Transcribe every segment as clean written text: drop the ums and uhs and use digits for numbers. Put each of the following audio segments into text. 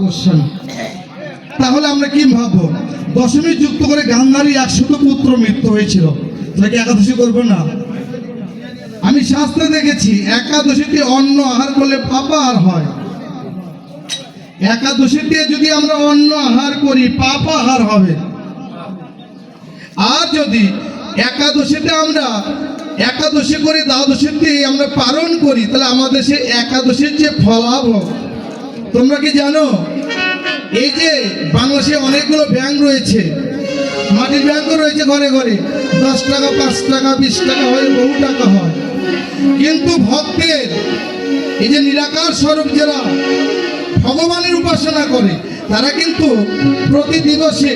গোস্বামী। তাহলে আমরা কি ভাববো? দশমী যুক্ত করে গান্ধারী 100 পুত্র মৃত্যু হয়েছিল, তাকে একাদশী করবো না? আমি শাস্ত্রে দেখেছি একাদশীতে অন্ন আহার করলে পাপাহার হয়। একাদশীতে যদি আমরা অন্ন আহার করি পাপাহার হবে। আর যদি একাদশীতে আমরা একাদশী করে দ্বাদশীতে আমরা পালন করি, তাহলে আমাদের সে একাদশীর যে ফলাভ, তোমরা কি জানো এই যে বাংলাদেশে অনেকগুলো ব্যাংক রয়েছে, মাটির ব্যাংকও রয়েছে ঘরে ঘরে, 10 টাকা 5 টাকা 20 টাকা হয়, বহু টাকা হয়। কিন্তু ভক্তের এই যে নিরাকার স্বরূপ যারা ভগবানের উপাসনা করে, তারা কিন্তু প্রতি দিবসে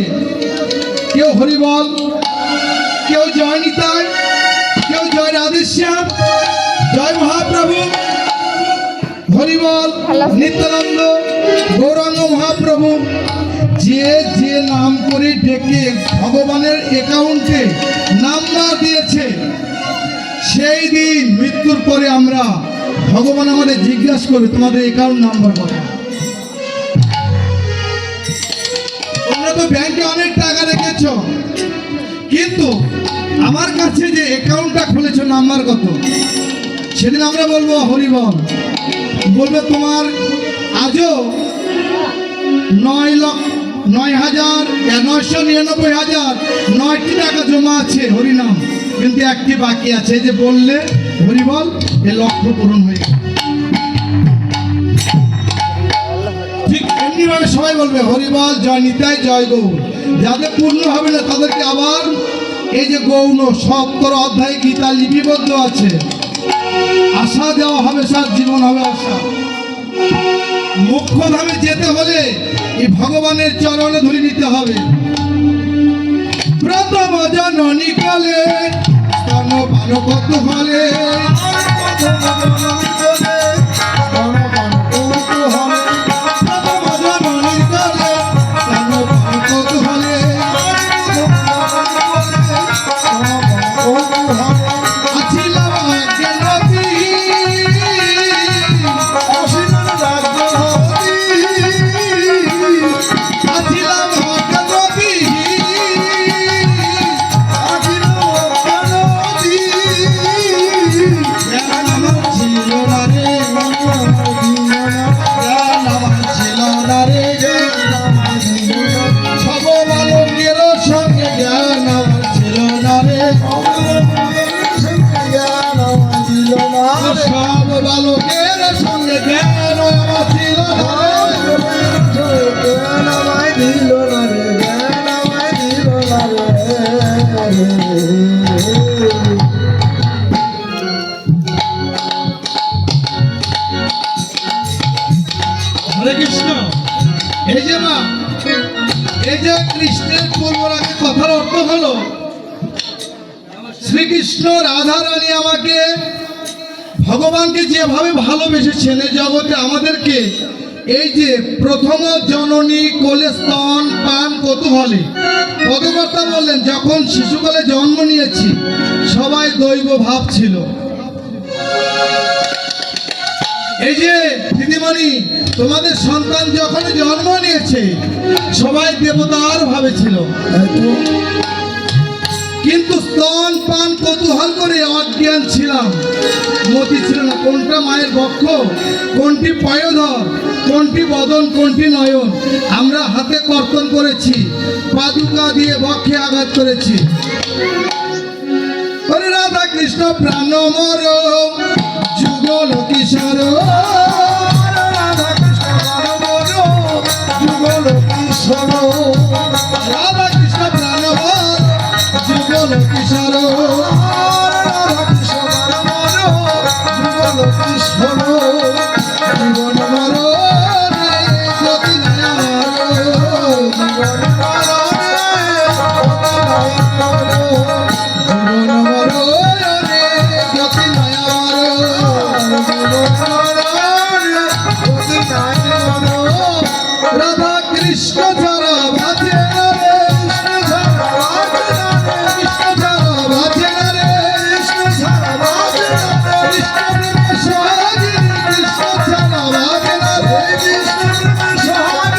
কেউ হরিবল, কেউ জয় নিতাই, কেউ জয় রাধেশ্যাম, জয় মহাপ্রভু, হরিবল, নিত্যানন্দ, গৌরাঙ্গ মহাপ্রভু, যে যে নাম করে ডেকে ভগবানের অ্যাকাউন্টে নাম্বার দিয়েছে, সেই দিন মৃত্যুর পরে আমরা ভগবান আমাদের জিজ্ঞাসা করি তোমাদের অ্যাকাউন্ট নাম্বার কত। তোমরা তো ব্যাংকে অনেক টাকা রেখেছ, কিন্তু আমার কাছে যে অ্যাকাউন্টটা খুলেছ নাম্বার কত, সেদিন আমরা বলবো হরিবল, বলবে তোমার আজও 9,999,9টি টাকা জমা আছে হরিনাম, কিন্তু একটি বাকি আছে। যে বললে হরিবল, এ লক্ষ্য পূরণ হয়ে গেল। ঠিক এমনি ভাবে সবাই বলবে হরিবল, জয় নিতাই, জয় গৌর। যাদের পূর্ণ হবে না তাদেরকে আবার এই যে গৌণ 70 অধ্যায় গীতা লিপিবদ্ধ আছে, আশা দেওয়া হবে, সার জীবন হবে আশা। মুখ্য ধামে যেতে হলে এই ভগবানের চরণে ধরে নিতে হবে। প্রথম জননী কালে স্তনপান কৌতূহলে, সব বালকের সঙ্গে জ্ঞান আমার ছিল না হরে কৃষ্ণ। এই যে মা, এই যে কৃষ্ণের পূর্বরাগে কথার অর্থ হলো শ্রীকৃষ্ণ রাধা রানী আমাকে ভগবানকে যেভাবে ভালোবেসেছেন এই জগতে আমাদেরকে, এই যে প্রথম জননী কোলে স্তন পান কৌতূহলে, পদকর্তা বললেন যখন শিশুকালে জন্ম নিয়েছি সবাই দৈব ভাব ছিল। এই যে দিদিমণি, তোমাদের সন্তান যখন জন্ম নিয়েছে সবাই দেবতার ভাবে ছিল, কিন্তু স্তন পান কৌতূহল করে অজ্ঞান ছিলাম, মতি ছিল না কোনটা মায়ের বক্ষ, কোনটি পয়োধর, কোনটি বদন, কোনটি নয়ন। আমরা হাতে কর্তন করেছি, পাদুকা দিয়ে বক্ষে আঘাত করেছি। হরে রাধা কৃষ্ণ প্রাণ মর যুগল কিশোর, রাধা কৃষ্ণ প্রাণ মর যুগল কিশোর, রাধা কৃষ্ণ প্রাণ মর যুগল কিশোর, রাধা কৃষ্ণ প্রাণ মর যুগল কিশোর, জীবন মর গতি নয়া জীবন মর জীবন মর গতি নয়া রাধা কৃষ্ণ ছাড়া বাজে না রে, কৃষ্ণ ছাড়া বাজে না রে, কৃষ্ণ ছাড়া বাজে না রে, কৃষ্ণ ছাড়া বাজে না রে, কৃষ্ণ প্রেমে সোহাগিনী, কৃষ্ণ ছাড়া বাজে না রে, কৃষ্ণ প্রেমে সোহাগিনী।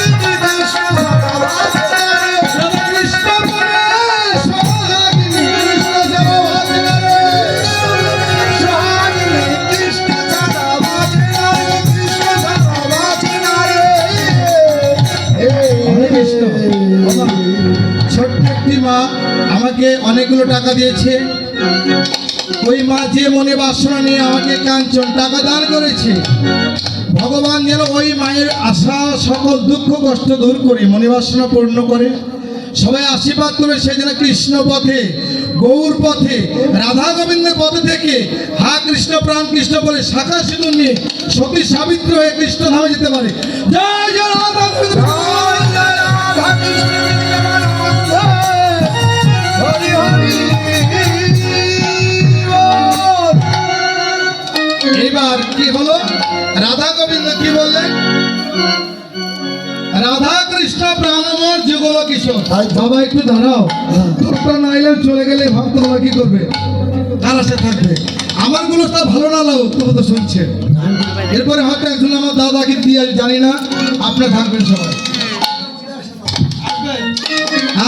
আমাকে অনেকগুলো টাকা দিয়েছে। ওই মা যে মনে বাসনা নিয়ে আমাকে কাঞ্চন টাকা দান করেছে, ভগবান যেন ওই মায়ের আশা সকল দুঃখ কষ্ট দূর করে মনে বাসনা পূর্ণ করে। সবাই আশীর্বাদ করে সে যেন কৃষ্ণ পথে, গৌর পথে, রাধা গোবিন্দের পথে থেকে হা কৃষ্ণ প্রাণ কৃষ্ণ বলে শাখা সিঁদুর নিয়ে সতী সাবিত্রী হয়ে কৃষ্ণ ধামে যেতে পারে। জয় জয় রাধা গোবিন্দ। এবার কি হলো, রাধা গোবিন্দ কি বললেন, রাধা কৃষ্ণ প্রাণময় যুগল কিশোর। বাবা একটু দাঁড়াও, তোরটা না এলে চলে গেলে ভক্ত বাবা কি করবে, কার আশা থাকবে। আমার গুলো তা ভালো না লাগো, তুমি তো শুনছে। এরপরে হয়তো একজন আমার দাদাকে দিয়ে জানি না, আপনার থাকবেন সবাই।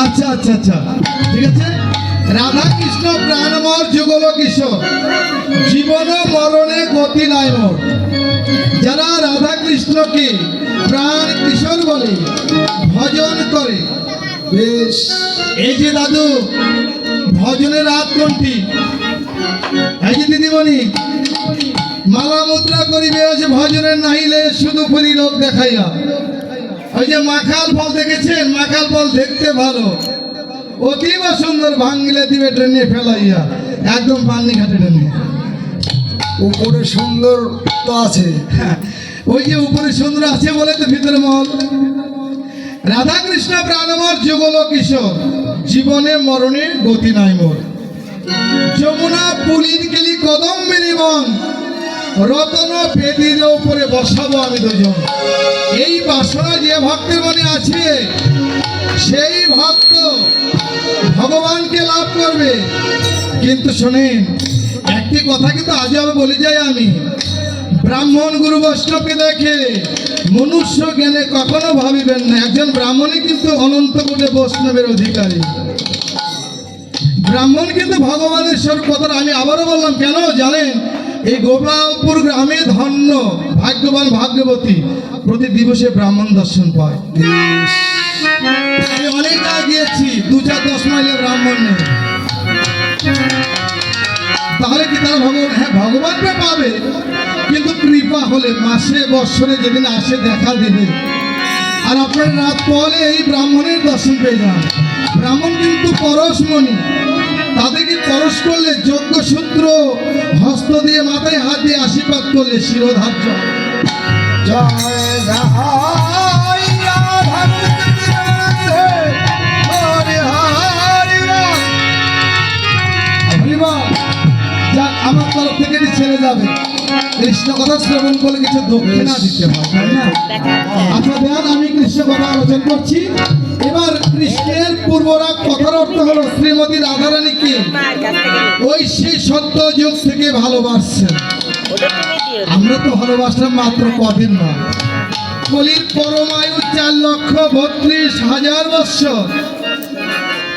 আচ্ছা আচ্ছা আচ্ছা, ঠিক আছে। রাধা কৃষ্ণ প্রাণময় যুগল কিশোর, জীবন মরণে গতি নাই মোর। যারা রাধা কৃষ্ণকে প্রাণ কিশোর বলে ভজন করে, বেশ। এই যে দাদু ভজনের রাত কোনটি, এই যে দিদিমণি মালা মুদ্রা করিবে যে ভজনের নাহিলে শুধু ফুলি লোক দেখাইয়া। ওই যে মাখাল ফল দেখেছেন, মাখাল ফল দেখতে ভালো, অতীব সুন্দর, ভাঙলে দিবে ট্রেনে ফেলাইয়া, একদম পানি ঘাটে ট্রেনে। উপরে সুন্দর তো আছে, ওই যে উপরে সুন্দর আছে বলে তো ভিতরে মল। রাধা কৃষ্ণ প্রাণময় যুগল কিশোর, জীবনে মরণে গতি নাই মোর। যমুনা পুলিন গেলি কদম মেরি বন, রতন বেদির উপরে বসাবো আমি দুজন। এই বাসনা যে ভক্তের মনে আছে, সেই ভক্ত ভগবানকে লাভ করবে। কিন্তু শোনেন একটি কথা কিন্তু আজ আমি বলে যাই, আমি ব্রাহ্মণ গুরু বৈষ্ণবকে দেখে মনুষ্য জ্ঞানে কখনো ভাবিবেন না, একজন ব্রাহ্মণই কিন্তু অনন্ত কোটি বৈষ্ণবের অধিকারী। ব্রাহ্মণ কিন্তু ভগবানের স্বরূপ। কথাটা আমি আবারও বললাম, কেন জানেন, এই গোপালপুর গ্রামে ধন্য ভাগ্যবান ভাগ্যবতী প্রতি দিবসে ব্রাহ্মণ দর্শন পায়। আমি অনেক জায়গায় গিয়েছি, 2-4-10 মাইলে ব্রাহ্মণ নেই। তাহলে কি তারা ভগবান, হ্যাঁ ভগবানকে পাবে, কিন্তু কৃপা হলে মাসে বৎসরে যেদিন আসে দেখা দেবে। আর আপনার রাত পরে এই ব্রাহ্মণের দর্শন পেয়ে যান। ব্রাহ্মণ কিন্তু পরশমণি, তাদেরকে পরশ করলে যজ্ঞ সূত্র হস্ত দিয়ে মাথায় হাত দিয়ে আশীর্বাদ করলে শিরোধার্য। জয় জয় রাধা হরি হরি হরিবল। যাক, আমার তরফ থেকে এটি ছেড়ে যাবে। কৃষ্ণ কথা শ্রবণ করলে কিছু দক্ষিণা দিতে হয়, তাই না? আচ্ছা দেন, আমি কৃষ্ণ কথা আলোচনা করছি। এবার কৃষ্ণের পূর্বরাগ কথার অর্থ হলো শ্রীমতী রাধারানীকে ওই সেই সত্য যুগ থেকে ভালোবাসছেন। আমরা তো ভালোবাসলাম মাত্র কদিন না, কলির পরমায়ু 4,32,000 বৎসর।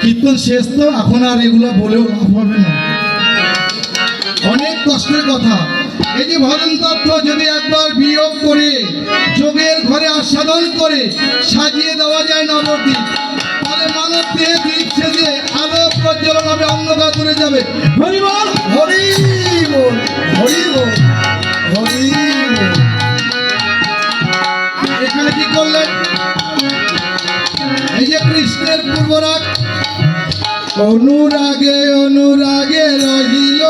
কীর্তন শেষ তো, এখন আর এগুলো বলেও লাভ হবে না, অনেক কষ্টের কথা। এই যে ভজন তত্ত্ব যদি একবার বিয়োগ করে যোগের ঘরে আস্বাদন করে সাজিয়ে দেওয়া যায় নবদ্বীপ, তাহলে মানব দেহে দিচ্ছে যে আলো প্রজ্বলন হবে, অন্ধকার দূরে যাবে। হরি বল, হরি বল, হরি বল, হরি বল। এখানে কি করলেন, এই যে কৃষ্ণের পূর্বরাগ, অনুরাগে অনুরাগে রহিল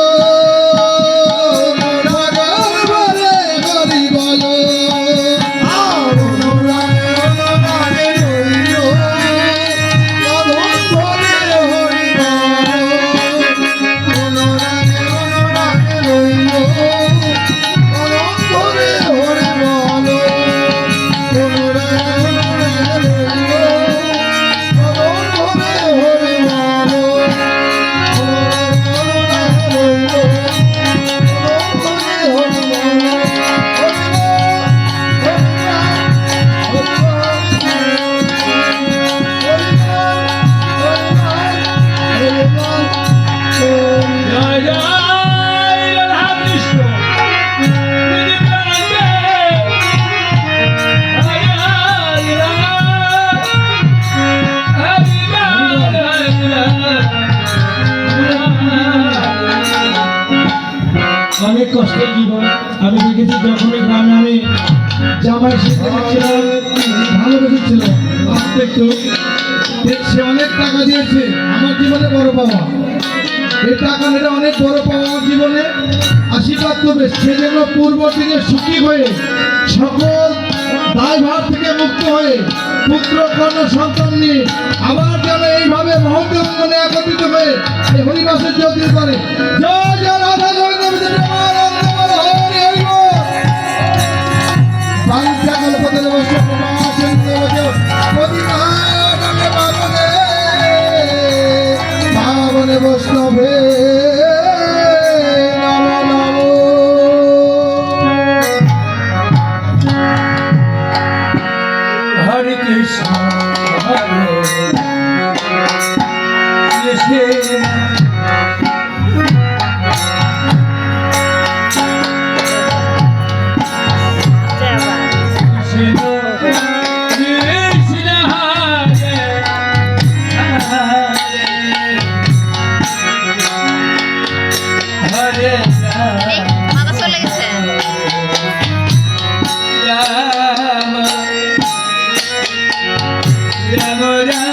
দেখেছি যখন ওই গ্রামে আমি জামাই শিখেছিলাম, ভালোবেসেছিলাম, আসতে একটু সে অনেক টাকা দিয়েছে, আমার জীবনে বড় পাওয়া। এই টাকা এটা অনেক বড় পাওয়া আমার জীবনে। আশীর্বাদ করবে সে যেন পূর্ব দিনে সুখী হয়ে সকল দায়ভার থেকে মুক্ত হয়ে পুত্র কন্যা সন্তান নিয়ে আবার যেন এইভাবে মহতে অঙ্গনে একত্রিত হয়ে এই হরিবাসের যোগ দিতে পারে। জয় জয় রাধা গোবিন্দ প্রেমানন্দ বল হরি হরি বল। বাঞ্ছা কল্পতরু বৈষ্ণব প্রমাসেন দেবদেব পতিতানাং পাবনে পাবনে বৈষ্ণবে নমো নমো। হরে কৃষ্ণ হরে বাবা চলে গেছে। রাম রাম রাম